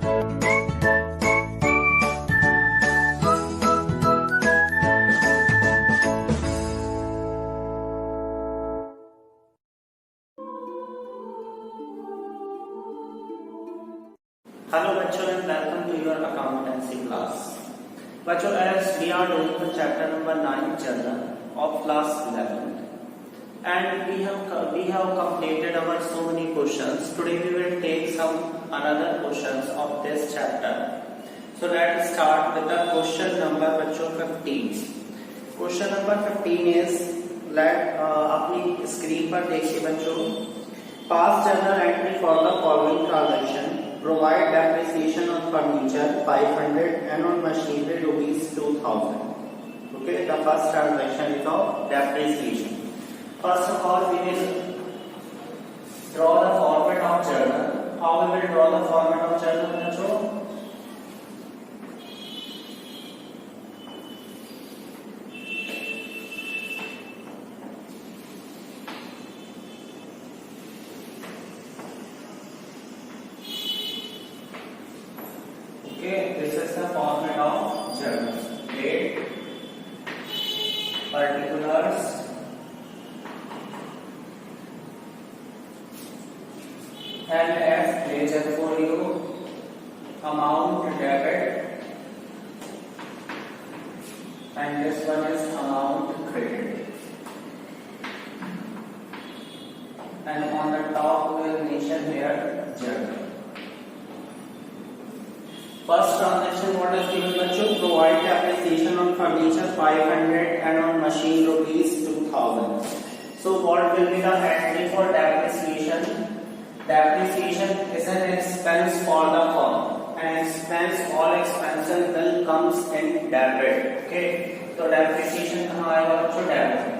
Hello bachcho and welcome to your accountancy class. Bachcho, as we are doing the chapter number 9 journal of class 11 and we have completed our so many questions. Today we will take some another questions of this chapter. So let's start with the question number bachcho 15. Question number 15 is अपनी screen पर देखिए बच्चों. Past journal entry for the following transaction. Provide depreciation on furniture 500 and on machinery rupees 2000. Okay, the first transaction is of depreciation. First of all, we will draw the format of journal. How we will draw the format of journal, bachcho? Okay, this is the format of journal. Date, particulars, LF ledger folio, amount debit, and this one is amount credit. And on the top we will mention here journal. First transaction, what is given bachcho? Provide depreciation on furniture 500 and on machine rupees 2000. So what will be the entry for depreciation? Depreciation is an expense for the firm. An expense, all expenses will comes in debit. Okay, so depreciation कहाँ आएगा बच्चों? Debit.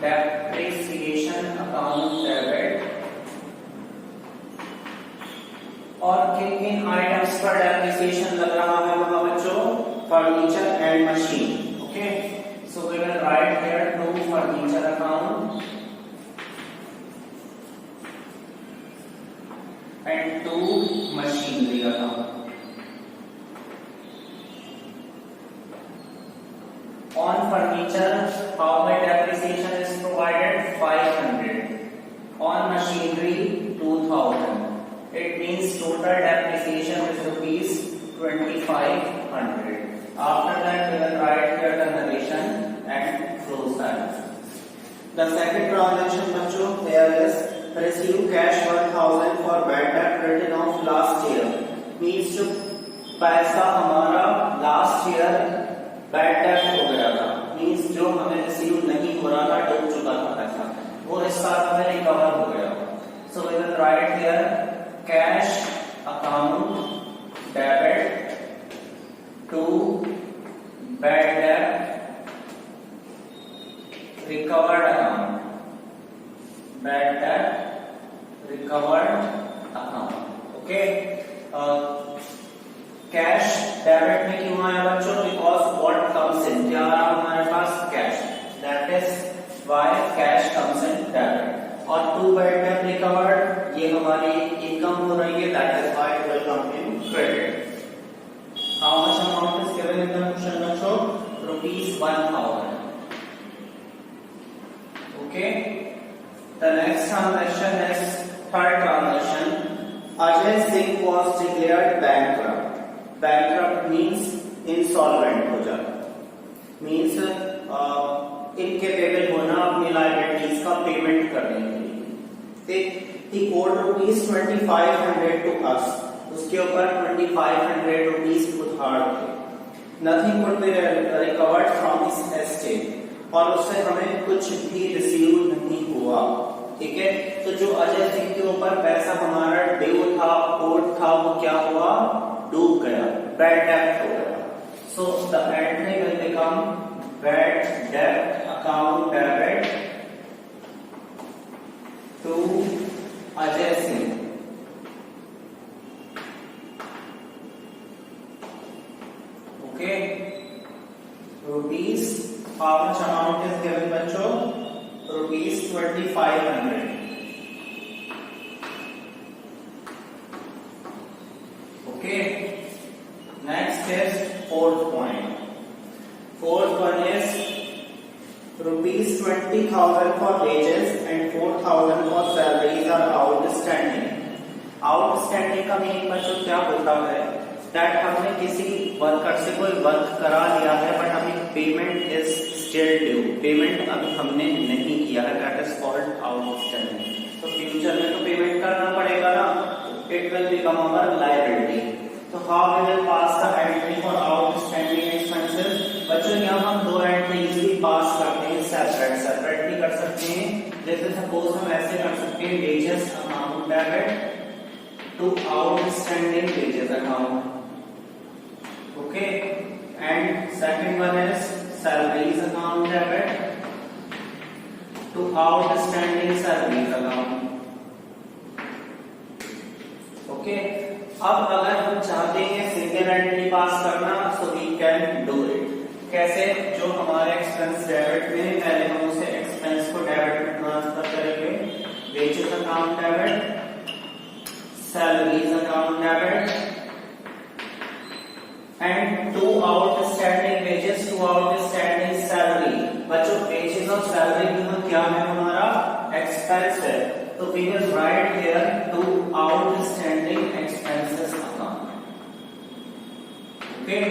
Depreciation account debit. और किन किन items पर depreciation लग रहा है वहां बच्चों? Furniture and machine. Okay, so we will write here to furniture account and to machinery account. On furniture how much depreciation is provided? 500. On machinery 2000. It means total depreciation is rupees 2500. After that, we will write here the narration and close that. The second transaction, bachcho, here is receive cash 1000 for bad debt written off last year. Means जो पैसा हमारा last year bad debt हो गया था. Means जो हमें receive नहीं हो रहा था, डूब चुका था पैसा, वो इस साल हमें recover हो गया. So we will write here cash account debit to bad debt recovered account. Bad debt recovered account. Okay, cash debit में क्यों आया बच्चों? Because what comes in, क्या आ रहा हमारे पास? cash. That is why cash comes in debit. और टू बैड डेट रिकवर्ड, ये हमारी इनकम हो रही है, that is why it will come in credit. How much amount is given in the question बच्चों? Rupees 1000. Okay, the next transaction is third transaction. Ajay Singh was declared bankrupt. Bankrupt means insolvent हो जाना, means incapable होना अपनी liabilities का payment करने के लिए. he owed rupees 2500 to us. उसके ऊपर 2500 रुपीस उधार थे. nothing could be recovered from his estate. और उससे हमें कुछ भी रिसीव नहीं हुआ. ठीक है, तो जो अजय सिंह के ऊपर पैसा हमारा ड्यू था, ओड था, वो क्या हुआ? डूब गया, बैड डेट हो गया. so the entry will become bad debt account debit to Ajay Singh. Okay, rupees, how much amount is given bachcho? Rupees 2500. Okay, Fourth one is rupees 20,000 for wages and 4,000 for salaries are outstanding. Outstanding का meaning बच्चों क्या होता है? That हमने किसी worker से कोई work करा लिया है बट अभी payment is still due, payment अभी हमने नहीं किया है, दैट इज कॉल्ड आउटस्टैंडिंग. तो फ्यूचर में तो पेमेंट करना पड़ेगा ना, it will become our liability. तो how we will pass the entry for outstanding expenses? बच्चों यहाँ हम दो एंट्री इजीली पास करते हैं, सेपरेट भी कर सकते हैं. जैसे सपोज हम ऐसे कर सकते हैं, wages account debit to outstanding wages account, okay, and second one is salaries account debit to outstanding salaries account, okay. अब अगर हम चाहते हैं सिंगल एंट्री पास करना, so we can do it. कैसे? जो हमारे एक्सपेंस डेबिट में, पहले हम उसे एक्सपेंस को डेबिट में ट्रांसफर करेंगे. Wages account debit, salaries account debit, and two outstanding wages, two outstanding salary. बच्चों wages और salary में क्या है? हमारा expense है, तो we will write here two outstanding expenses account, okay.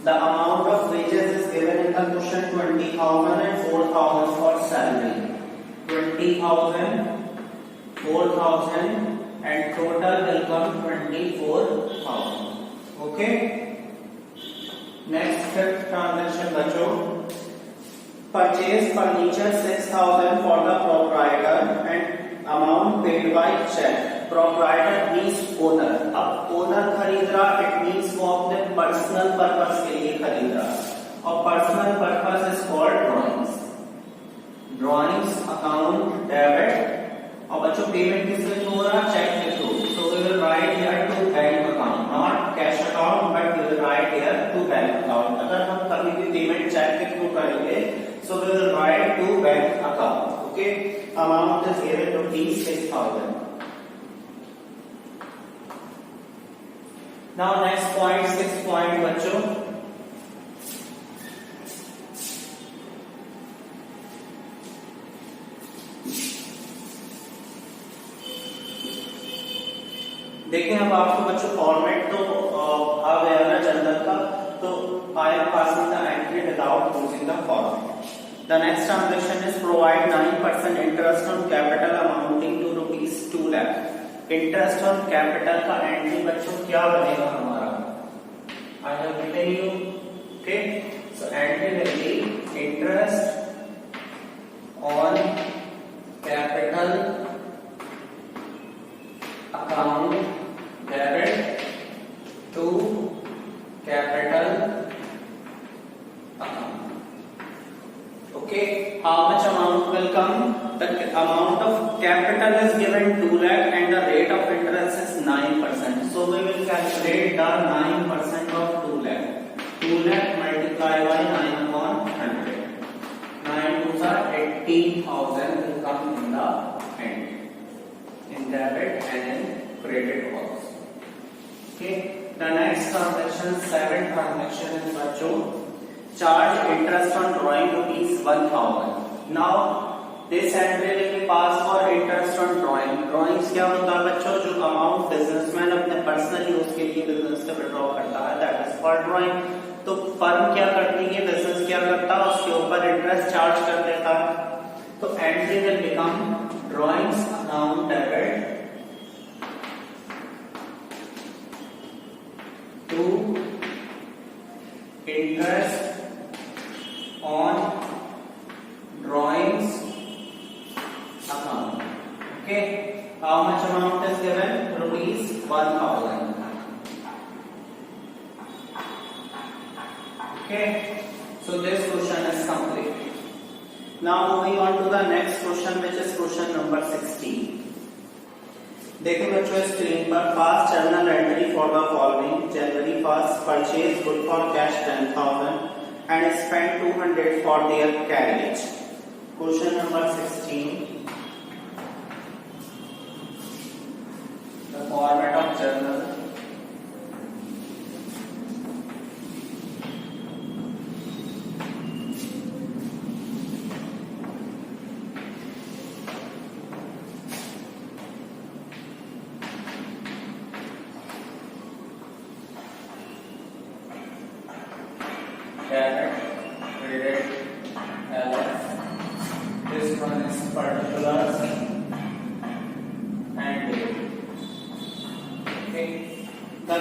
The amount of wages is given in the question, 20,000 and 4,000 for salary. 20,000, 4,000 and total will come 24,000. Okay. Next transaction बच्चों, purchase furniture 6,000 for the proprietor and amount paid by check. Proprietor means owner. अब owner खरीद रहा, it means वो अपने personal purpose के लिए खरीद रहा, और personal purpose is called drawings. Drawings account debit. और बच्चों पेमेंट किस थ्रू हो रहा? चेक के through. So we will write here to bank account, not cash account, but we will write here to bank account. अगर हम कभी भी पेमेंट चेक के थ्रू करेंगे, so we will write to bank account, okay. Amount is given rupees 6,000. Now next point, 6 point बच्चों. देखिए अब आपको बच्चों फॉर्मेट तो आ गया ना जनरल का, तो I am passing the entry without using the format. The next transaction is provide 9% interest on capital amounting to rupees 2 lakh. Interest on capital का एंट्री बच्चों क्या बनेगा हमारा? I have written you, okay. So entry will be interest on capital account debit to capital account, okay. How much amount will come? The amount of capital is given 2 lakh and the rate of interest is 9%. So we will calculate the 9% of 2 lakh. 2 lakh multiply by 9 upon 100. 9 2s are 18,000 will come in the end, in debit and in credit also. Okay, the next transaction, 7 transaction is बच्चों, charge interest on drawing rupees 1,000. Now this entry will be passed for interest on drawing. Drawings क्या होता है बच्चों? जो amount businessman अपने personal use के लिए business से विड्रॉ करता है, दैट इज कॉल्ड ड्रॉइंग. तो फर्म क्या करती है, बिजनेस क्या करता है, उसके ऊपर इंटरेस्ट चार्ज कर देता है. तो entry will become drawings account debit to interest on drawings account, okay. How much amount is given? Rupees 1,000, okay. So this question is complete. Now moving on to the next question, which is question number 16. देखिए बच्चों screen पर fast journal entry for the following. January 1st purchase good for cash 10,000 and spend 200 for their carriage. Question number 16. The format of journal. one is particulars and date. Okay, the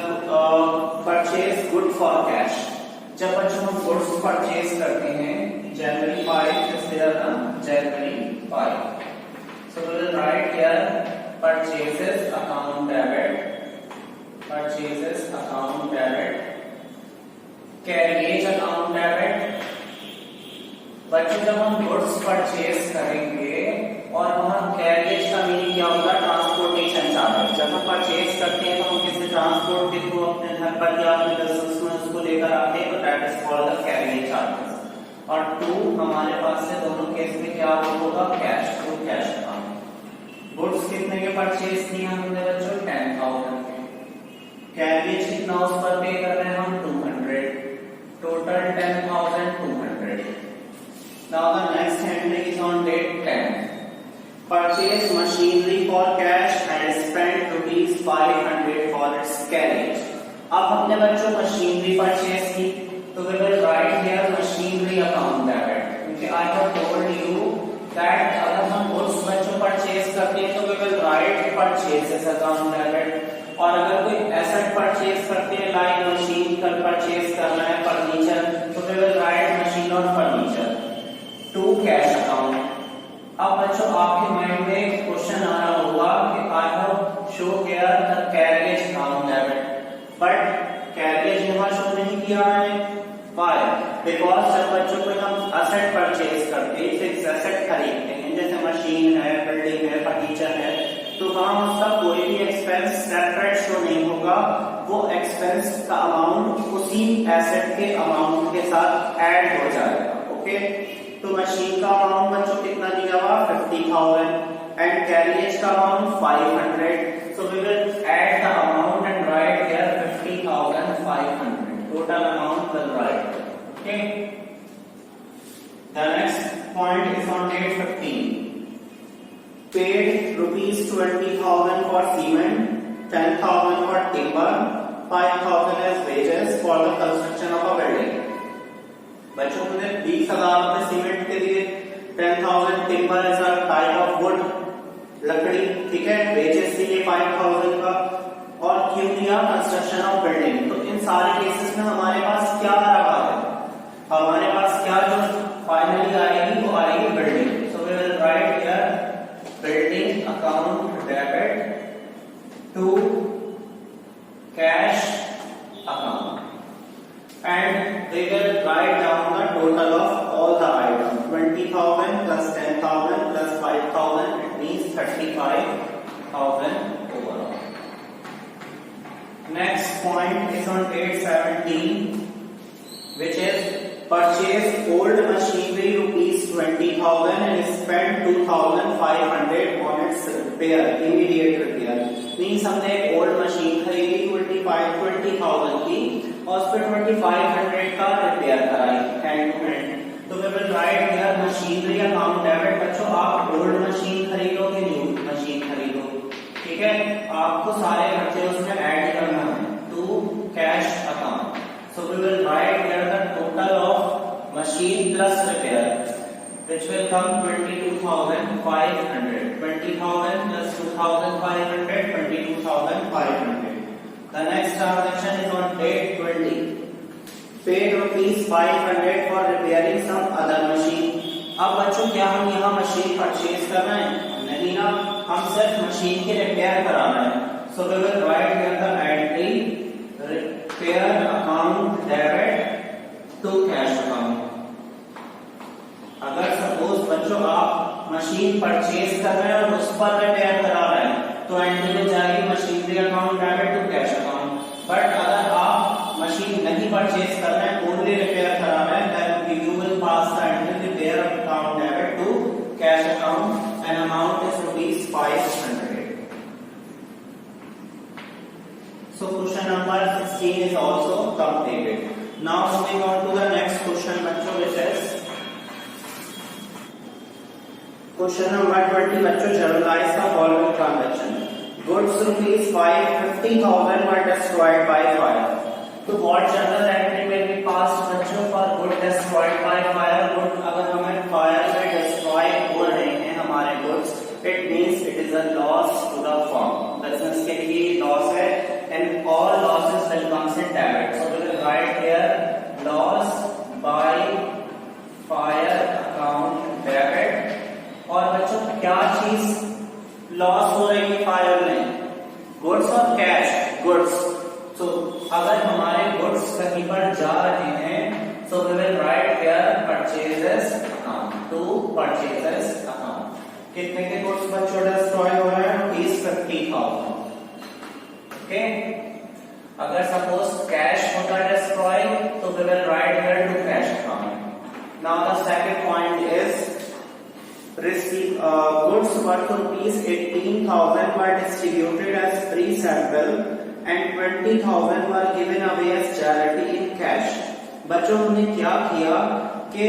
purchase good for cash. जब बच्चों हम goods purchase करते हैं, January 5 is there na, January 5. So we will write here purchases account debit, purchases account debit, carriage account debit. बच्चों जब हम goods purchase करेंगे और वहां कैरियज का मीनिंग क्या होता है, ट्रांसपोर्टेशन चार्ज। जब हम परचेज करते हैं तो हम किसी ट्रांसपोर्ट के थ्रू अपने घर पर या अपने बिजनेस में उसको लेकर आते हैं, तो that is called the carriage charges. और टू हमारे पास से दोनों केस में क्या होगा, cash, to cash account. Goods कितने के परचेज किए हमने बच्चों, 10,000 के। कैरियज कितना उस पर पे कर रहे हैं हम, 200, total 10,200। Now the next entry is on date 10. Purchase machinery for cash and spent ₹500 for its carriage. अब हमने बच्चों मशीनरी परचेज की, तो we will write here machinery account debit. क्योंकि I have told you that अगर हम goods बच्चों purchase करते हैं तो we will write purchases account debit. और अगर कोई एसेट परचेज करते हैं लाइक मशीन का परचेज करना है, फर्नीचर, तो we will write machine और फर्नीचर टू कैश अकाउंट। अब बच्चों आपके माइंड में एक क्वेश्चन आ रहा होगा कि I have show here the carriage account debit, but carriage यहां शो नहीं किया है। व्हाई? बिकॉज़ जब बच्चों को हम एसेट परचेज करते हैं, फिक्स एसेट खरीदते हैं, जैसे मशीन है, बिल्डिंग है, फर्नीचर है, तो वहां उसका कोई भी एक्सपेंस सेपरेट शो नहीं होगा। वो एक्सपेंस का अमाउंट उसी एसेट के अमाउंट के साथ ऐड हो जाएगा। ओके, तो मशीन का अमाउंट बच्चों कितना दिया हुआ, 50,000 एंड कैरियज का amount 500. So we will add the amount and write here 50,500. Total amount will write. Okay, the next point is on date 15. Paid ₹20,000 for cement, 10,000 for timber, 5,000 as wages for the construction of a building. बच्चों ने 20,000 रुपए cement के लिए, 10,000 timber as a type of wood, लकड़ी, ठीक है, wages के लिए 5,000 का, और क्यों दिया, कंस्ट्रक्शन ऑफ बिल्डिंग. तो इन सारे केसेस में हमारे पास क्या आ रहा है, हमारे पास क्या जो फाइनली आएगी वो आएगी building. So we will write here building account debit to cash account. And we will write down the total of all the items. 20,000 plus 10,000 plus 5,000, it means 35,000 overall. Next point is on date 17, which is purchase old machinery ₹20,000 and spend 2,500 on its repair, immediate repair. Means हमने एक old machine खरीदी 20,000 की और उस पर 2,500 का repair कराई hand to hand. तो we will write here machinery account debit. बच्चों आप ओल्ड मशीन खरीदोगे, न्यू मशीन खरीदो, ठीक है, आपको सारे खर्चे उसमें ऐड करना है to cash account. So we will write here the total of machine plus repair which will come 22,500. 20,000 plus 2,500, 22,500. The next transaction is on date 20. Paid ₹500 for repairing some other machine. अब बच्चों क्या हम यहाँ machine purchase कर रहे हैं? नहीं ना, हम सिर्फ मशीन के रिपेयर करा रहे हैं. So we will write here the entry repair account debit to cash account. अगर सपोज बच्चों आप मशीन परचेज कर रहे हैं और उस पर रिपेयर करा रहे हैं तो एंट्री में जाएगी machinery account debit to cash account. But अगर आप मशीन नहीं परचेज कर रहे हैं, ओनली रिपेयर करा रहे हैं, then you will pass the entry repair account debit to cash account and amount is ₹500. So question number 16 is also completed. Now moving on to the next question बच्चों, which is Question number 20 बच्चों, generalize the following transaction. Goods ₹50,000 were destroyed by fire. तो what general entry will be passed बच्चों for good destroyed by fire? Good अगर हमें fire में destroy हो रहे it means it is a loss to the firm. Business के लिए loss है and all losses will comes in debit. So we will write here loss by fire account debit. और बच्चों क्या चीज लॉस हो रही है फायर में? गुड्स और कैश? गुड्स। सो अगर हमारे गुड्स कहीं पर जा रहे हैं so we will write here purchases account to purchases account। कितने के गुड्स बच्चों डिस्ट्रॉय हो रहे हैं? 50,000। ओके, अगर सपोज कैश होता डिस्ट्रॉय तो we will write here to cash account। now the second point is receive goods worth rupees 18,000 were distributed as free sample and 20,000 were given away as charity in cash। बच्चों हमने क्या किया कि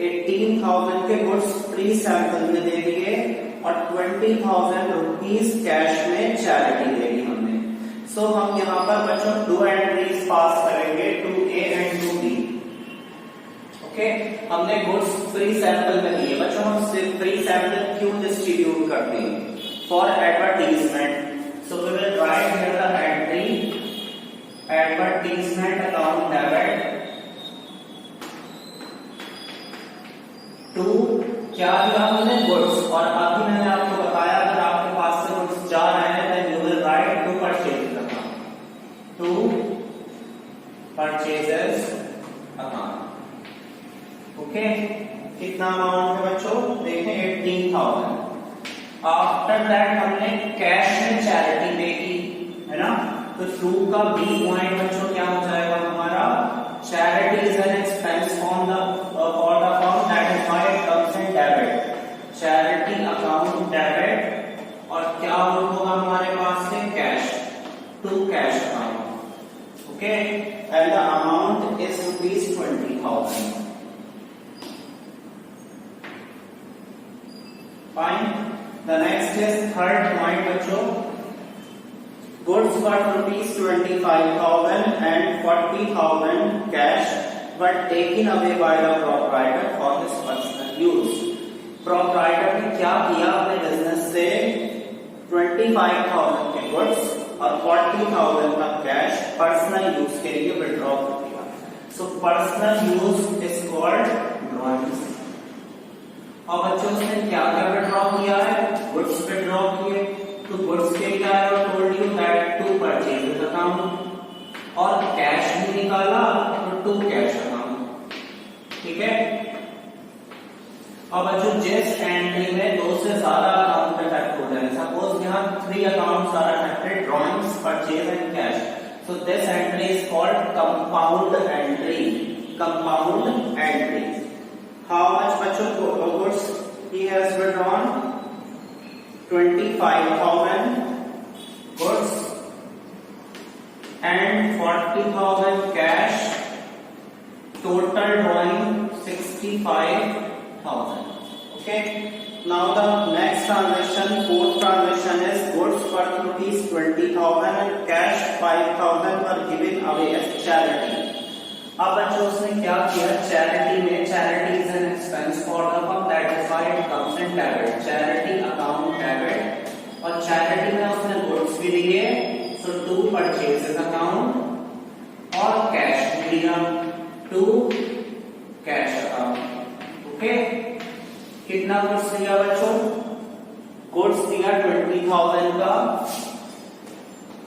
18,000 के goods free sample में दे दिए और 20,000 rupees cash में चैरिटी दे दी हमने। सो हम यहाँ पर बच्चों 2 एंट्रीज पास करेंगे, 2A एंड 2B। ओके, हमने गुड्स फ्री सैंपल में दिए। बच्चों हम फ्री सैंपल क्यों डिस्ट्रीब्यूट करते हैं? For advertisement. So we will write here the entry advertisement account debit to क्या दिया हमने? गुड्स। और अभी मैंने आपको बताया अगर आपके पास से गुड्स जा रहे हैं then you will write to purchases account, to purchases account. Okay, कितना अमाउंट है बच्चों? देखें 18,000। आफ्टर दैट हमने कैश में चैरिटी पे की, है ना? तो टू का बी पॉइंट बच्चों क्या हो जाएगा हमारा? Charity is an expense on the for the firm that is why it comes in debit. Charity account debit और क्या होगा हमारे पास से? Cash, to cash account. Okay, and the amount is rupees 20,000। Fine. The next is third point बच्चों, goods worth rupees 25,000 and 40,000 cash were taken away by the proprietor for his personal use। proprietor ने क्या किया अपने business से? 25,000 के goods और 40,000 का cash personal use के लिए विड्रॉ कर दिया। So personal use is called drawings. और बच्चों उसने क्या क्या विड्रॉ किया है? गुड्स विड्रॉ किए। तो गुड्स के लिए I told you that to purchases account और कैश भी निकाला तो टू कैश अकाउंट। ठीक है। अब बच्चों जिस एंट्री में 2 से ज्यादा अकाउंट अफेक्ट हो जाए, सपोज यहाँ 3 accounts are affected, drawings, purchase and cash, so this entry is called compound entry. Compound entry. How much बच्चों goods he has withdrawn? 25,000 goods and 40,000 cash, total drawing 65,000। okay, now the next transaction, fourth transaction is goods worth rupees 20,000 and cash 5,000 were given away as charity। अब बच्चों उसने क्या किया? Charity में, charity is an expense for the firm that is why it comes in debit. Charity account debit और charity में उसने goods भी लिए, सो टू परचेजेस अकाउंट और कैश भी दिया, टू कैश अकाउंट। ओके, कितना गुड्स दिया बच्चों? गुड्स दिया 20,000 का,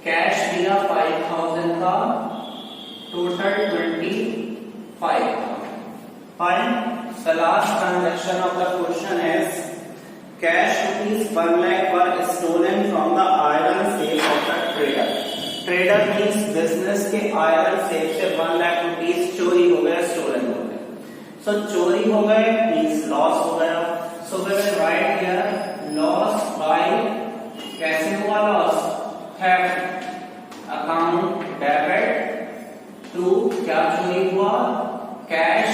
कैश दिया 5,000 का, total 25,000। Fine. The last transaction of the question is cash rupees 1 lakh were stolen from the iron safe of the trader। trader means business के iron safe से 1 lakh rupees चोरी हो गया, stolen हो गए। so चोरी हो गए means loss हो गया। so we will write here loss by, कैसे हुआ loss? theft account debit to क्या चोरी हुआ? Cash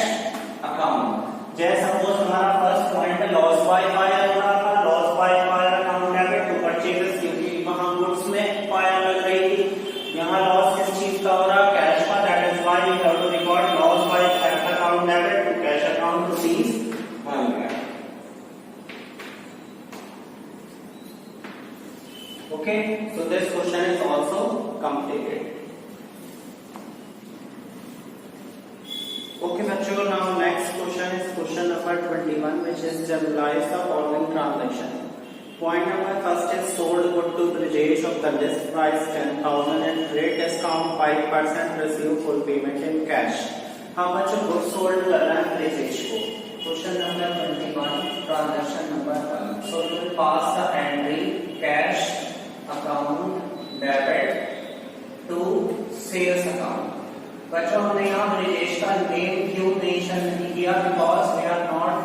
account. जैसे सपोज हमारा फर्स्ट पॉइंट है लॉस बाय फायर हो रहा था, loss by fire account debit to purchases, क्योंकि वहां गुड्स में फायर लग रही थी। यहाँ लॉस किस चीज का हो रहा? कैश का, that is why we have to record loss by theft account debit to cash account rupees 1 lakh। Okay, so this question is also completed. Okay bachcho, now next question is question number 21, which is generalize the following transaction. Point number first is sold good to Brijesh of the list price 10,000 and rate discount 5%, receive full payment in cash. हाँ बच्चों, good sold कर रहा है ब्रिजेश को. Question number 21, transaction number 1. So you will pass the entry cash account debit to sales account. बच्चों हमने यहाँ ब्रिजेश का नेम क्यों मेंशन नहीं किया? Because we are not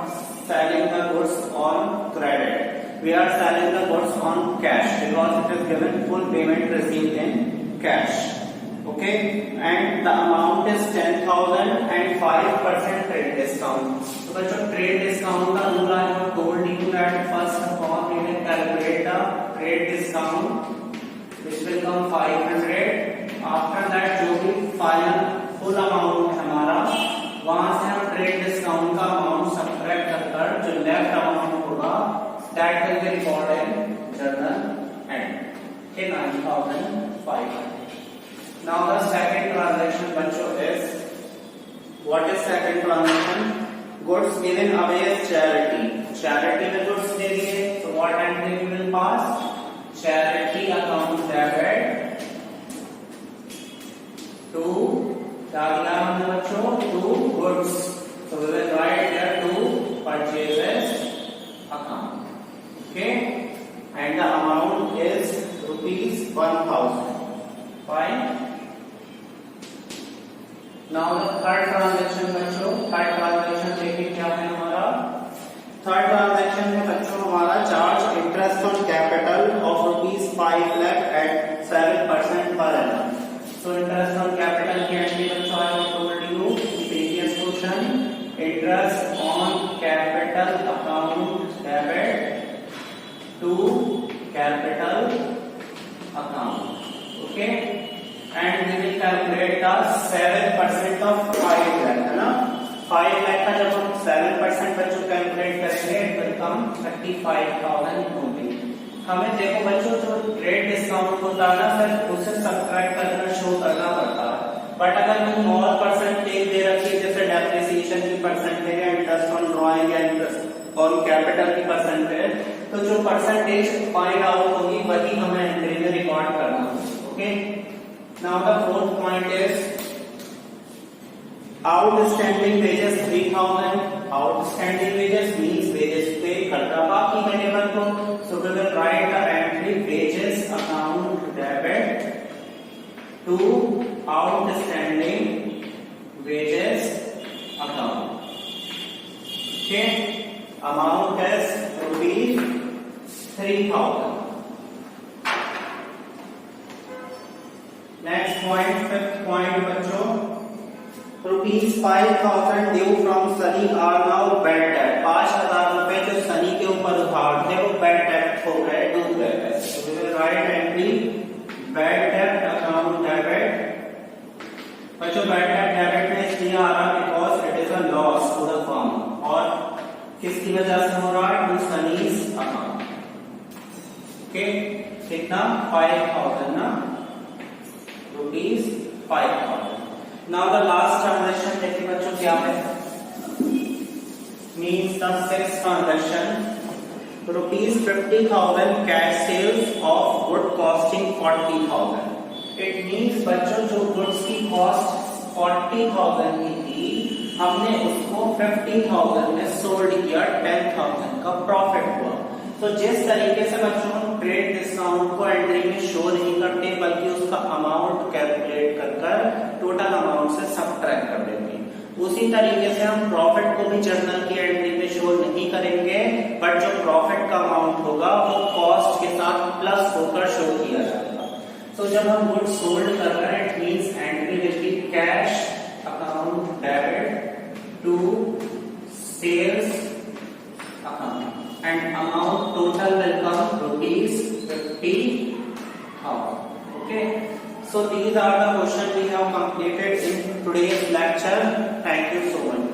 selling the goods on credit. We are selling the goods on cash because it is given full payment received in cash. Okay, and the amount is 10,000 and 5% trade discount. So बच्चों trade discount का rule I have told you that first of all we will calculate the trade discount which will come 500. After that जो भी final full amount हमारा, वहां से हम trade discount का amount subtract कर जो left amount होगा that will be recorded in journal entry. Okay, 9,500. Now the second transaction bachcho is, what is second transaction? Goods given away as charity. Charity में goods दे दिए, so what entry we will pass? Charity account debit to, क्या दिया हमने बच्चों? To goods. So we will write there to purchases account. Okay, and the amount is rupees 1,000. Fine. Now the third transaction बच्चों, third transaction देखिए क्या है हमारा. Third transaction में बच्चों हमारा charge interest on capital of rupees 5 lakh at 7% पर annum. So interest on capital की एंट्री बच्चों I have told you previous question, interest on capital account debit to capital account. Okay, and we will calculate the 7% of 5 lakh, है ना. 5 lakh का जब हम 7% बच्चों calculate करेंगे it will come 35,000 only. हमें देखो बच्चों जो ट्रेड डिस्काउंट होता है ना सर, उसे सब्ट्रैक्ट करना शो करना पड़ता है. बट अगर हम और परसेंटेज दे रखिए जैसे डेप्रिसिएशन की परसेंटेज या इंटरेस्ट ऑन ड्रॉइंग या इंटरेस्ट ऑन कैपिटल की परसेंटेज, तो जो परसेंटेज फाइंड आउट होगी वही हमें एंट्री में रिकॉर्ड करना होगा. Okay, now the fourth point is outstanding wages 3,000. Outstanding wages means wages पे करता बाकी वेरिएबल को. So we will write the entry wages account debit to outstanding wages account. Okay, amount is rupees 3,000. Next point, fifth point बच्चों, rupees 5,000 due from Sunny are now bad debt. 5,000 रुपए जो सनी के ऊपर उधार थे वो बैड डेट हो गए, डूब गए. So we will write entry bad debt account debit. बच्चों बैड डेट डेबिट में इसलिए आ रहा because it is a loss to the firm. और किसकी वजह से हो रहा है? To Sunny's account. ओके, कितना? 5,000 ना, rupees 5,000. Now the last transaction देखिए बच्चों क्या है. Means the sixth transaction, rupees 50,000 cash sales of good costing 40,000. It means बच्चों जो गुड्स की कॉस्ट 40,000 की थी, हमने उसको 50,000 में सोल्ड किया, 10,000 का प्रॉफिट हुआ. तो जिस तरीके से बच्चों हम ट्रेड डिस्काउंट को एंट्री में शो नहीं करते बल्कि उसका अमाउंट कैलकुलेट कर टोटल अमाउंट से सब्ट्रैक्ट कर देते हैं, उसी तरीके से हम प्रॉफिट को भी जर्नल की एंट्री में शो नहीं करेंगे, बट जो प्रॉफिट का अमाउंट होगा वो कॉस्ट के साथ प्लस होकर शो किया जाएगा. तो जब हम गुड्स सोल्ड कर रहे हैं, it means entry will be cash account debit to sales account and amount total will come rupees 50,000. Okay, so these are the questions we have completed in today's lecture. Thank you so much.